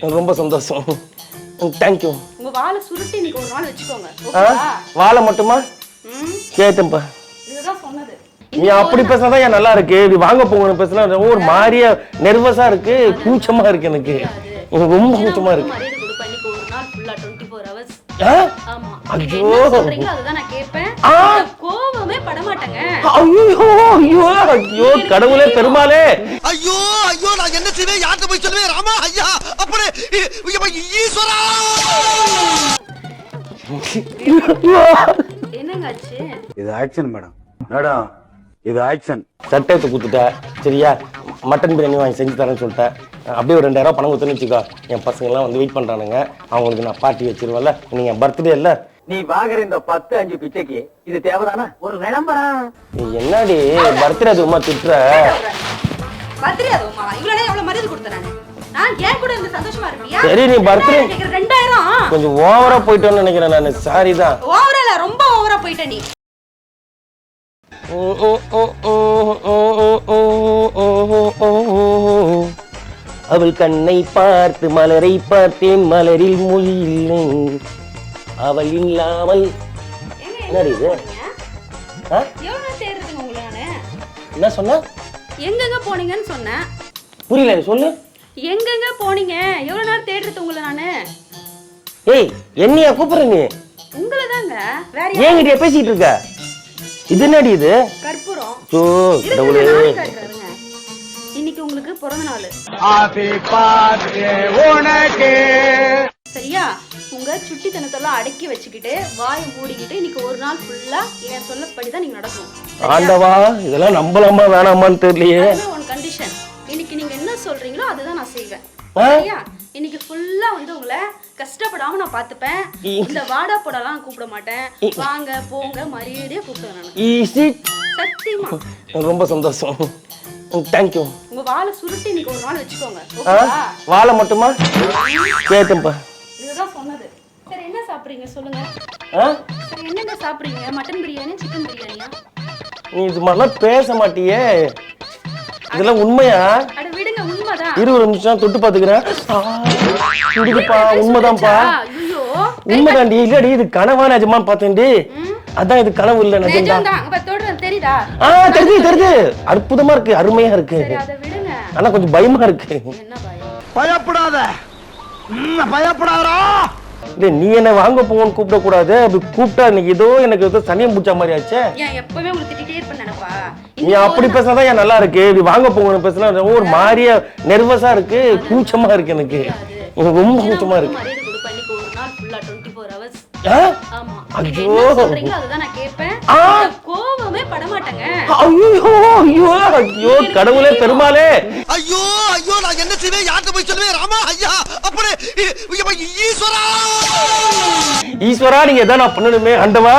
ரொம்ப சந்தோஷம். தேங்க்யூ. உங்க வாளை சுருட்டி இன்னைக்கு ஒரு நாள் வச்சுக்கோங்க. ஓகேவா? வாளை மட்டுமா? கேட்டேன்பா. இதுதான் சொன்னது. நீ அப்படி பேசினாதான் ஏன் நல்லா இருக்கு. இப்படி வாங்க போகணும் பேசினா ஒரு மாதிரியா நெர்வஸா இருக்கு, கூச்சமா இருக்கு. எனக்கு ரொம்ப கூச்சமா இருக்கு. மரியாதை கொடுப்பா இன்னைக்கு ஒரு நாள் ஃபுல்லா 24 hours. ஆமா. ஐயோ சொல்றீங்களோ அதுதான் நான் கேட்பேன். கோவமே பட மாட்டேங்க. ஐயோ ஐயோ ஐயோ கடவுளே பெருமாளே. ஐயோ ஐயோ நான் என்ன செய்வேன், யார்கிட்ட போய் சொல்லுவேன்? ராமா ஐயா அப்பனே ஈஸ்வரா. என்னங்க ஆச்சு? இது ஆக்ஷன் மேடம். மேடம் இது ஆக்ஷன். சட்டத்தை குத்துட்ட சரியா? மட்டன் பிரியாணி வாங்கி செஞ்சு தரேன்னு சொல்லிட்டேன். அப்படியே ஒரு 2000 பணம் கொடுத்துன்னு வச்சுக்கோ. என் பசங்கள்லாம் வந்து வெயிட் பண்றானுங்க. அவங்களுக்கு நான் பார்ட்டி வச்சிருவேன்ல. நீங்க என் பர்த்டே இல்ல. நீ வாங்குற இந்த 10-5 பிச்சைக்கு இது தேவைதானா? ஒரு விளம்பரம். நீ என்னடி பர்த்டே அதுமா திட்டுற? பர்த்டே அதுமா இவ்வளவு எவ்வளவு மரியாதை கொடுத்தேன் நான் ஏன் கூட இந்த சந்தோஷமா இருப்பியா? சரி நீ பர்த்டே 2000 கொஞ்சம் ஓவரா போயிட்டோன்னு நினைக்கிறேன் நான். சாரி தான். ஓவரா இல்ல, ரொம்ப ஓவரா போயிட்ட நீ. அவள் கண்ணை பார்த்து மலரை பார்த்தேன், மலரில் மொழி இல்லை அவள் இல்லாமல். என்னடி இது? எவ்வளவு தேடுறதுங்க உங்களை நானு? என்ன சொன்ன? எங்கெங்க போனீங்கன்னு சொன்னேன். புரியல சொல்லு. எங்கெங்க போனீங்க? எவ்வளவு நேரம் தேடுறது உங்களை நானு? ஏய் என்னையா கூப்பிடுற நீ? உங்களை தாங்க. வேற ஏங்கிட்டே பேசிட்டு இருக்க? இது என்னடி இது? கற்பூரம். ஓ கடவுளே. இன்னைக்கு உங்களுக்கு பிறந்த நாள். ஹேப்பி பர்த்டே உனக்கு. சரியா? உங்க சுட்டித்தனத்தெல்லாம் அடக்கி வச்சுக்கிட்டு வாயை மூடிக்கிட்டு இன்னைக்கு ஒரு நாள் ஃபுல்லா என் சொல்லப்படிதான் நீங்க நடக்கணும். ஆண்டவா இதெல்லாம் நம்பலாமா வேணாமான்னு தெரியலையே. One condition. இன்னைக்கு நீங்க என்ன சொல்றீங்களோ அதுதான் நான் செய்வேன். சரியா? இன்னைக்கு ஃபுல்லா வந்து உங்களை கஷ்டப்படாம நான் பாத்துப்பேன். இந்த வாடா போடலாம் கூப்பிட மாட்டேன். வாங்க போங்க மரியாதையா கூப்பிடுவேன் நான். ஈஸி. சத்தியமா ரொம்ப சந்தோஷம். தேங்க்யூ. உங்க வாளை சுருட்டி இன்னைக்கு ஒரு நாள் வச்சுக்கோங்க. ஓகேவா? வாளை மட்டுமா? கேட்டேன்பா. இதுதான் சொன்னது. சரி என்ன சாப்பிடுறீங்க சொல்லுங்க. சரி என்னங்க சாப்பிடுறீங்க? மட்டன் பிரியாணி சிக்கன் பிரியாணியா? நீ இது மாதிரிலாம் பேச மாட்டியே. இதெல்லாம் உண்மையா? அட விடுங்க உண்மைதான். 20 நிமிஷம் தொட்டு பாத்துக்கிறேன். குடிக்குப்பா உண்மைதான்ப்பா. ஐயோ உண்மைதான்டி. இல்லடி இது கனவா நிஜமா பார்த்தேன்டி. அதான் இது கனவு இல்ல நிஜம்தான். அங்க தொடுறது தெரியுதா? தெரியுது தெரியுது. அற்புதமா இருக்கு, அருமையா இருக்கு. சரி அத விடுங்க. ஆனா கொஞ்சம் பயமா இருக்கு. என்ன பயம்? பயப்படாத பயப்படாதடா. டேய் நீ என்ன வாங்க போங்கன்னு கூப்பிட கூடாது. அப்படி கூப்பிட்டா இன்னைக்கு ஏதோ எனக்கு ஏதோ சனியம் பூச்சா மாதிரி ஆச்சே. ஏன் எப்பவுமே உங்களுக்கு திட்டிட்டே இருப்பேன் நினைப்பா? நீ அப்படி பேசினாதான் ஏன் நல்லா இருக்கு. இப்படி வாங்க போங்கன்னு பேசினா ஒரு மாதிரியா நெர்வஸா இருக்கு, கூச்சமா இருக்கு. எனக்கு ரொம்ப கூச்சமா இருக்கு. மரியாதை கொடுப்பா இன்னைக்கு ஒரு நாள் ஃபுல்லா 24 hours. ஆமா. ஐயோ என்ன சொல்றீங்களோ அதுதான் நான் கேட்பேன். கோவமே பட மாட்டேங்க. ஐயோ ஐயோ ஐயோ கடவுளே பெருமாளே. ஐயோ ஐயோ நான் என்ன செய்வேன், யார்கிட்ட போய் சொல்லுவேன்? ராமா ஐயா அப்பனே ஈஸ்வரா. ஈஸ்வரா நீங்க எதா நான் பண்ணணுமே ஆண்டவா.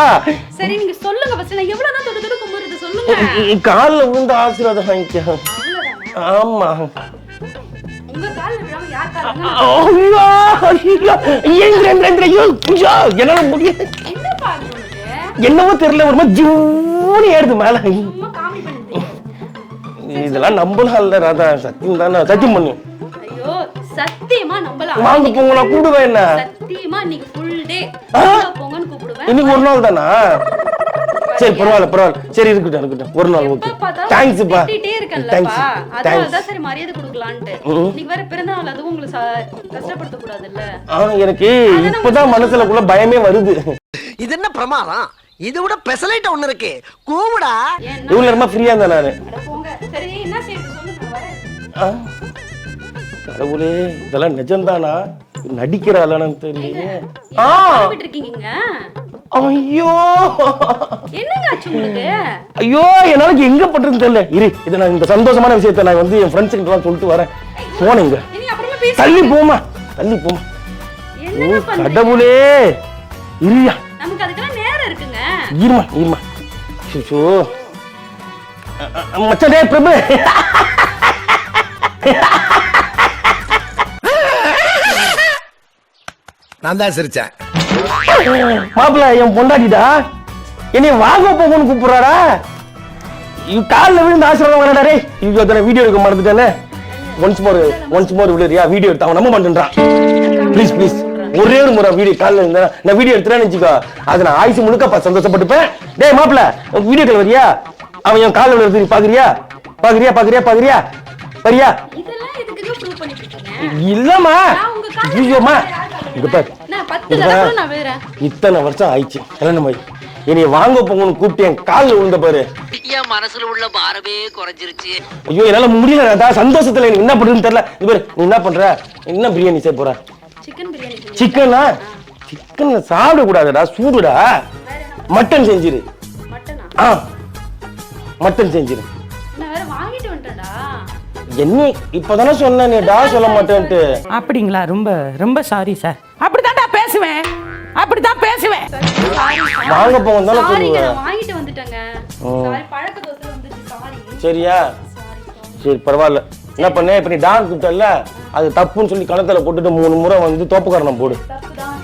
சரி நீங்க சொல்லுங்க ஃபர்ஸ்ட். நான் எவ்வளவு தான் தொட்டு தொட்டு கும்பிடுறது சொல்லுங்க. கால்ல விழுந்து ஆசீர்வாதம் வாங்கிக்க. அவ்வளவுதானே? ஆமா. உங்க கால்ல விழாம யார் கால்ல? ஐயோ ஐயோ என்னால முடியல. என்ன பாருங்க உங்களுக்கு? என்னவோ தெரியல ஒரு மாதிரி ஜூனி ஏறுது மேல. சும்மா காமெடி பண்ணிட்டீங்க. இதெல்லாம் நம்பலாம் இல்ல ராதா. சத்தியம் தானே? சத்தியம் பண்ணு. ஐயோ சத்தியமா நம்பலாம். வாங்க போங்க நான் கூப்பிடுவேன். என்ன சத்தியமா இன்னைக்கு ஃபுல் டே போங்கன்னு கூப்பிடுவேன். இன்னைக்கு ஒரு நாள் தானா? சரி பரவாயில்ல பரவாயில்ல. சரி இருக்கட்டும் இருக்கட்டும் ஒரு நாள். ஓகே தேங்க்ஸ் பா. திட்டிட்டே இருக்கேன்லப்பா. அதனால சரி மரியாதை கொடுக்கலாம்னு. இன்னைக்கு வேற பிறந்த நாள், அதுவும் உங்களுக்கு கஷ்டப்படுத்த கூடாது இல்ல. எனக்கு இப்பதான் மனசுலக்குள்ள பயமே வருது. இது என்ன பிரமாதம்? இது விட பெசலைட் ஒண்ணு இருக்கு. கூவுடா. இவ்வளவு நேரமா ஃப்ரீயா இருந்தேன் நானு. போங்க. சரி என்ன செய்யறது சொல்லுங்க வரேன். கடவுளே இதெல்லாம் நிஜம்தானா நடிக்கிறாளான்னு தெரியல. இருக்கீங்க. ஐயோ என்னங்க ஆச்சு உங்களுக்கு? ஐயோ என்னால எங்க பண்றதுன்னு தெரியல. இரு இதை நான் இந்த சந்தோஷமான விஷயத்தை நான் வந்து என் ஃப்ரெண்ட்ஸ் கிட்ட சொல்லிட்டு வரேன். போனீங்க தள்ளி போமா தள்ளி போமா. கடவுளே இருயா. நமக்கு அதுக்கெல்லாம் நேரம் இருக்குங்க. இருமா இருமா. ஷோ மச்சடே பிரபு. நான் தான் சிரிச்சேன். மாப்பிள்ள என் பொண்டாட்டிடா என்னைய வாங்க போகணும்னு கூப்பிடுறாடா. காலில் விழுந்து ஆசீர்வாதம் வேணாடா. வீடியோ எடுக்க மறந்துட்டானே. Once more விடுறியா? வீடியோ எடுத்து அவன் நம்ப மாட்டேன்றான். ப்ளீஸ் ப்ளீஸ் ஒரே ஒரு முறை வீடியோ காலில் இருந்தா நான் வீடியோ எடுத்துறேன்னு வச்சுக்கோ, அதை நான் ஆயுசு முழுக்க சந்தோஷப்பட்டுப்பேன். டேய் மாப்பிள்ள வீடியோ கால் வரியா? அவன் என் காலில் விழுறது பாக்குறியா? பாக்குறியா பாக்குறியா பாக்குறியா வரியா? இதெல்லாம் எதுக்கு ப்ரூவ் பண்ணிட்டு இருக்கீங்க? இல்லம்மா ஐயோம்மா இங்க பாரு, நான் 10 தடவை நான் விழுறேன். இத்தனை வருஷம் ஆயிடுச்சு கல்யாணம் ஆகி, என்னைய வாங்க போங்கன்னு கூப்பிட்டு என் காலில் விழுந்த பாரு. என் மனசுல உள்ள பாரமே குறைஞ்சிருச்சு. ஐயோ என்னால முடியல ராதா, சந்தோஷத்துல எனக்கு என்ன பண்றதுன்னு தெரியல. இது பாரு நீ என்ன பண்ற? என்ன பிரியாணி செய்ய போற? சிக்கன் பிரியாணி செஞ்சு. சிக்கனா? சிக்கன் சாப்பிட கூடாதுடா, சூடுடா. மட்டன் செஞ்சிரு. மட்டனா? மட்டன் செஞ்சிரு. நான் வேற வாங்கிட்டு வந்துட்டேன்டா. என்ன இப்பதானே சொன்னேன், நீ டா சொல்ல மாட்டேன்ட்டு. அப்படிங்களா? ரொம்ப ரொம்ப சாரி சார். அப்படிதான்டா பேசுவேன், அப்படிதான் பேசுவேன். வாங்க போங்க தானே சாரிங்க, சொல்லுவேன். நான் வாங்கிட்டு வந்துட்டேங்க. சாரி, பழக்க தோசை வந்துச்சு. சாரி. சரியா? சரி பரவாயில்ல. என்ன பண்ண இப்ப நீ டான் கூப்பிட்டல, அது தப்புன்னு சொல்லி கணத்துல போட்டுட்டு 3 முறை வந்து தோப்பு காரணம் போடு. தப்புதான்.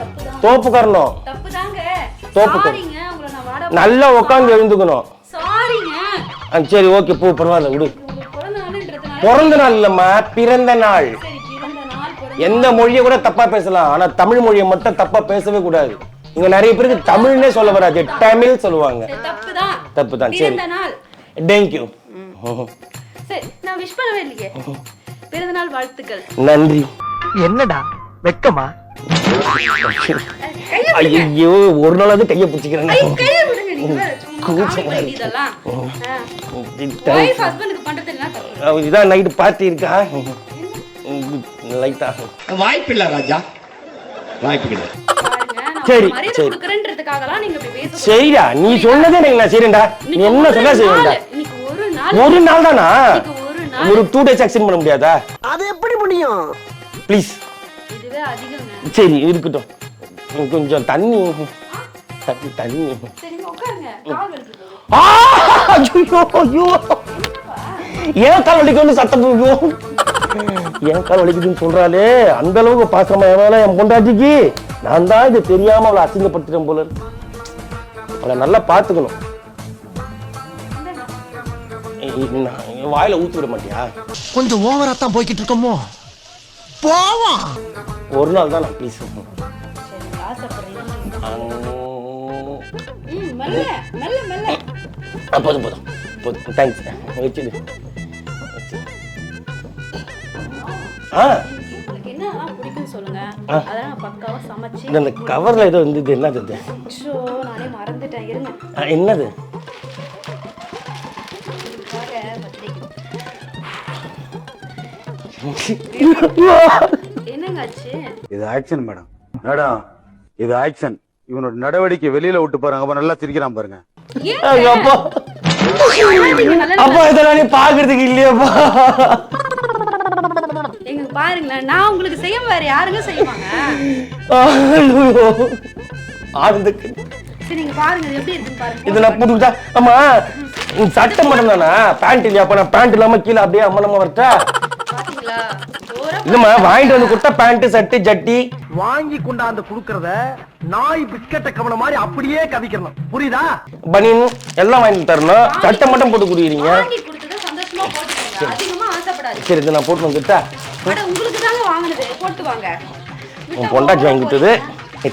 தோப்பு காரணம் தப்புதாங்க. தோப்பு சாரிங்க, உங்களை நான் வாட. நல்லா உட்காந்து எழுந்துக்கணும். சாரிங்க. சரி ஓகே போ, பரவாயில்ல விடு. உங்களுக்கு பிறந்த நாளுன்றதுனால. பிறந்த நாள் இல்லம்மா, பிறந்த நாள். சரி, பிறந்த நாள் பிறந்த. எந்த மொழியை கூட தப்பா பேசலாம், ஆனா தமிழ் மொழியை மட்டும் தப்பா பேசவே கூடாது. இங்க நிறைய பேருக்கு தமிழ்னே சொல்ல வராது, தமிழ் சொல்லுவாங்க. தப்புதான். தப்புதான். சரி பிறந்த நாள். தேங்க்யூ. சரி, நான் விஷ் பண்ணவே இல்லையே. பிறந்த நாள் வாழ்த்துக்கள். நன்றி. என்னடா வெக்கமா? ஐயோ ஒரு நாளாவது கையை பிடிச்சிக்கிறேன். கையை விடுங்க நீங்க வேற. சும்மா காமெடி பண்ணி இதெல்லாம். வைஃப் ஹஸ்பண்டுக்கு பண்றது என்ன தப்பு? இதான் நைட்டு பார்ட்டி இருக்கா? லைட்டா வாய்ப்பில்லை ராஜா, வாய்ப்பில்லை. பாருங்க, நான் சரி, மரியாதை சரி. கொடுக்கறேன்றதுக்காகலாம் நீங்க இப்படி பேச. சரிடா, நீ சொன்னதே எனக்கு நான் செய்றேன்டா. நீ என்ன சொன்னா செய்வேன்டா. இன்னைக்கு ஒரு நாள். ஒரு நாள் தானா? இன்னைக்கு ஒரு நாள். ஒரு 2 days எக்ஸ்டெண்ட் பண்ண முடியாதா? அது எப்படி முடியும்? ப்ளீஸ். இதுவே அதிகங்க. சரி இருக்கட்டும், கொஞ்சம் தண்ணி தண்ணி. சரிங்க, உட்காருங்க. கால் வலிக்குது. ஐயோ ஐயோ ஏன் கால் வலிக்குதுன்னு சத்தம் போகும். ஏன் கால் வலிக்குதுன்னு சொல்றாளே, அந்த அளவுக்கு பாசமா என் என் பொண்டாட்டிக்கு. நான் தான் இது தெரியாம அவளை அசிங்கப்படுத்துறேன் போல. அவளை நல்லா பாத்துக்கணும். என் வாயில ஊத்தி விட மாட்டியா? கொஞ்சம் ஓவரா தான் போய்கிட்டு இருக்கோமோ. போவோம். ஒரு நாள் தான் நான் ப்ளீஸ். சரி, ஆசைப்படுறீங்க. மெல்ல மெல்ல மெல்ல. போதும் போதும் போதும், தேங்க்ஸ். வச்சுடு. உங்களுக்கு என்ன பிடிக்கும்னு சொல்லுங்க. அதான் நான் பக்காவா சமைச்சு. இந்த கவர்ல ஏதோ வந்து என்னது இது? ஷோ, நானே மறந்துட்டேன். இருங்க. என்னது? என்னங்க ஆச்சு? இது ஆக்ஷன் மேடம். மேடம் இது ஆக்ஷன். இவனோட நடவடிக்கை வெளியில விட்டு பாருங்க, அப்ப நல்லா சிரிக்கிறான் பாருங்க. அப்பா அப்பா இதெல்லாம் நீ பாக்குறதுக்கு இல்லையாப்பா? எங்க பாருங்களேன், நான் உங்களுக்கு செய்ய வேற யாருங்க செய்வாங்க? ஆனந்துக்கு சரி, நீங்க பாருங்க இது எப்படி இருக்குன்னு பாருங்க. இதை நான் புதுச்சா. ஆமா சட்டை மட்டும் தானா? பேண்ட் இல்லையா? அப்ப நான் பேண்ட் இல்லாம கீழே அப்படியே அம்மனமா வரட்டா? பாத்தீங்களா? இல்லம்மா, வாங்கிட்டு வந்து கொடுத்தா பேண்ட் சட்டை ஜட்டி வாங்கி கொண்டாந்து குடுக்கறத நாய் பிஸ்கட்ட கவன மாதிரி அப்படியே கவிக்கணும், புரியுதா? பனியன் எல்லாம் வாங்கி தரணும், சட்டை மட்டும் போட்டு குடிக்கிறீங்க. வாங்கி கொடுத்தத சந்தோஷமா போட்டுக்கோங்க. அதிகமா ஆசைப்படாதீங்க. சரி, இதை நான் போட்டு வந்துட்டா? அட, உங்களுக்கு தாங்க வாங்குனது, போட்டு வாங்க. உன் பொண்டாட்டி வாங்கி கொடுத்தது.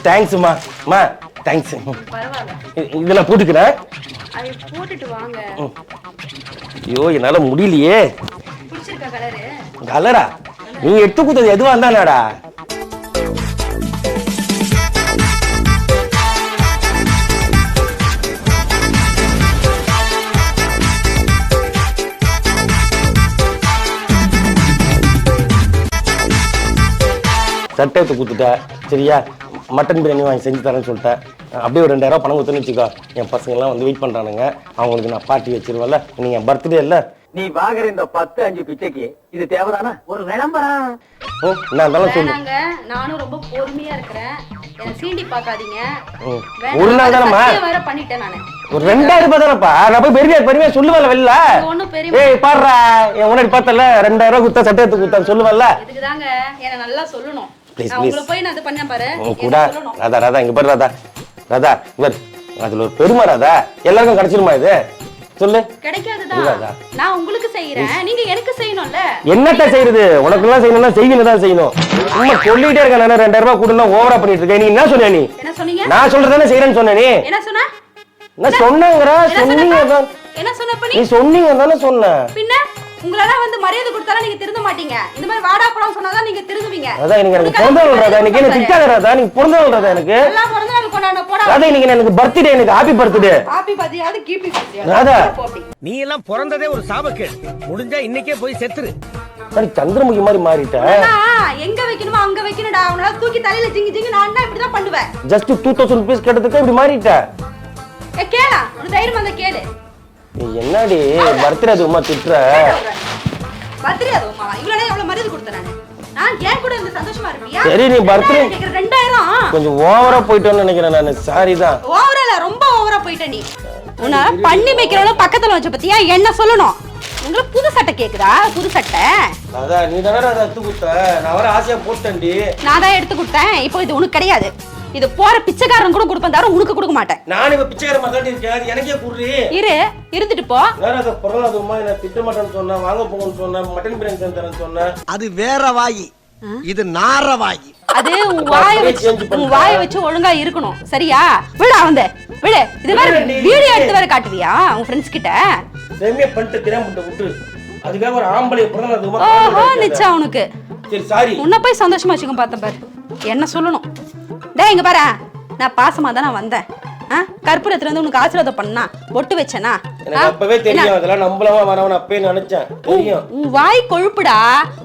தேங்க்ஸ்மா. அம்மா தேங்க்ஸ். பரவாயில்ல, இதை நான் போட்டுக்கிறேன். அதை போட்டுட்டு வாங்க. ஐயோ என்னால முடியலையே. பிடிச்சிருக்கா கலரு? கலரா? நீ எடுத்து கொடுத்தது எதுவா இருந்தாடா? சட்டை எடுத்து கொடுத்துட்ட சரியா? மட்டன் பிரியாணி வாங்கி செஞ்சு தரேன்னு சொல்லிட்டேன். அப்படியே ஒரு 2000 பணம் கொடுத்துன்னு வச்சுக்கோ. என் பசங்கள்லாம் வந்து வெயிட் பண்றானுங்க, அவங்களுக்கு நான் பார்ட்டி வச்சிருவேன்ல. நீங்க என் பர்த்டே இல்ல? நீ வாங்குற இந்த 10-5 பிச்சைக்கு இது தேவைதானா? ஒரு விளம்பரம். நான் அதெல்லாம் சொல்லு. வேணாங்க, நானும் ரொம்ப பொறுமையா இருக்கிறேன். என்ன சீண்டி பார்க்காதீங்க. ஒரு நாள் தானம்மா? சத்தியம் வேற பண்ணிட்டேன் நானு. ஒரு 2000 ரூபாய் தானப்பா? நான் போய் பெருமையா சொல்லுவேன்ல வெளில. ஒண்ணும் பெரிய ஏய் பாடுறா, என் முன்னாடி பார்த்தல 2000 ரூபாய் கொடுத்தா சட்டை எடுத்து கொடுத்தான்னு சொல்லுவேன்ல. இதுக்குதாங்க என்ன நல்லா சொல்லணும். Please, நான் உங்களை போய் நான் இது பண்ண பாரு. கூட ராதா ராதா இங்க பாரு ராதா ராதா இவர் அதுல ஒரு பெருமை ராதா எல்லாருக்கும் கிடைச்சிருமா இது? சொல்லு. கிடைக்காதுதான். நான் உங்களுக்கு செய்யறேன், நீங்க எனக்கு செய்யணும்ல. என்னத்த செய்யறது? உனக்கு எல்லாம் செய்யணும்னா செய்வீங்க தான் செய்யணும். சும்மா சொல்லிட்டே இருக்க. நான் 2000 ரூபாய் கொடுனா ஓவரா பண்ணிட்டு இருக்கேன். நீ என்ன சொன்ன? நீ என்ன சொன்னீங்க? நான் சொல்றதானே செய்யறேன்னு சொன்ன. நீ என்ன சொன்ன? நான் சொன்னங்கறா. சொன்னீங்க தான். என்ன சொன்னப்ப நீ சொன்னீங்க தானே சொன்ன. பின்ன உங்களெல்லாம் வந்து மரியாதை கொடுத்தாலும் நீங்க திருந்த மாட்டீங்க. இந்த மாதிரி வாடா போடான்னு சொன்னாதான் நீங்க திருந்துவீங்க. அதான் எனக்கு பிறந்தநாள் எனக்கு என்ன திட்டாதடா. நீ பிறந்தநாள் எனக்கு எல்லாம் பிறந்தநாள் கொண்டாட போடா. அதான் இன்னைக்கு எனக்கு பர்த்டே. எனக்கு ஹாப்பி பர்த்டே. ஹாப்பி பர்த்டே கீபி பர்த்டே. அதான் நீ எல்லாம் பிறந்ததே ஒரு சாபக்கேடு. முடிஞ்சா இன்னைக்கே போய் செத்துரு. சரி சந்திரமுகி மாதிரி மாறிட்ட. எங்க வைக்கணுமோ அங்க வைக்கணும்டா. உன்னால தூக்கி தலையில ஜிங்கி ஜிங்கி நான் இப்படி தான் பண்ணுவேன். ஜஸ்ட் 2000 ரூபீஸ் கேட்டதுக்கு இப்படி மாறிட்ட. கேளா ஒரு தைரியம் வந்த கேளு. நீ என்னடி பர்த்டே அதுமா திட்ற? பர்த்டே அதுமா இவ்வளவு எவ்வளவு மரியாதை கொடுத்தேன் நான். ஏன் கூட இந்த சந்தோஷமா இருப்பியா? சரி நீ பர்த்டே 2000 கொஞ்சம் ஓவரா போயிட்டோன்னு நினைக்கிறேன் நான். சாரி தான். ஓவரா இல்ல, ரொம்ப ஓவரா போயிட்ட நீ. உன்ன பண்ணி வைக்கிறவள பக்கத்துல வச்ச பத்தியா என்ன சொல்லணும்? உங்களுக்கு புது சட்டை கேக்குதா? புது சட்டை அதான் நீ தானே அதை எடுத்து கொடுத்த. நான் வர ஆசையா போட்டேன்டி. நான் தான் எடுத்து கொடுத்தேன். இப்போ இது உனக்கு கிடையாது. இது போற பிச்சைக்காரன் கூட கொடுப்பேன், தவிர உனக்கு கொடுக்க மாட்டேன். நான் இப்ப பிச்சைக்கார மாதிரி இருக்கேன். அது எனக்கே குடுறி. இருந்துட்டு போ. வேற அத பிறந்ததுமா என்ன திட்ட மாட்டேன்னு சொன்னா, வாங்க போங்கன்னு சொன்னா, மட்டன் பிரியாணி செஞ்சு தரேன்னு சொன்னா. அது வேற வாயி, இது நார வாயி. அது உன் வாயை வச்சு ஒழுங்கா இருக்கணும். சரியா? விடு அவந்த விடு. இது வேற வீடியோ எடுத்து வேற காட்டுவியா உன் ஃப்ரெண்ட்ஸ் கிட்ட? செம்மையா பண்ணிட்டு திரம் போட்டு விட்டு. அதுக்காக ஒரு ஆம்பளை பிறந்ததுமா. ஓஹோ நிச்சா உனக்கு. சரி சாரி. உன்ன போய் சந்தோஷமா வச்சுக்க பார்த்தேன் பாரு. என்ன சொல்லணும்? டேய் இங்க பாரு. நான் பாசமா தான் நான் வந்தேன். கற்பூரத்துல இருந்து உனக்கு ஆசீர்வாதம் பண்ணா, பொட்டு வச்சனா? எனக்கு அப்பவே தெரியும் அதெல்லாம் நம்பலமா வரவன அப்பவே நினைச்சேன். தெரியும். உன் வாய் கொழுப்புடா.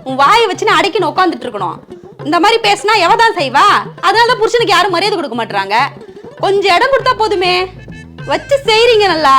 உன் வாயை வச்சு நான் அடக்கி உட்கார்ந்துட்டு இருக்கணும். இந்த மாதிரி பேசினா எவதான் செய்வா? அதனால தான் புருஷனுக்கு யாரும் மரியாதை கொடுக்க மாட்டாங்க. கொஞ்சம் இடம் கொடுத்தா போதுமே. வச்சு செய்றீங்க நல்லா.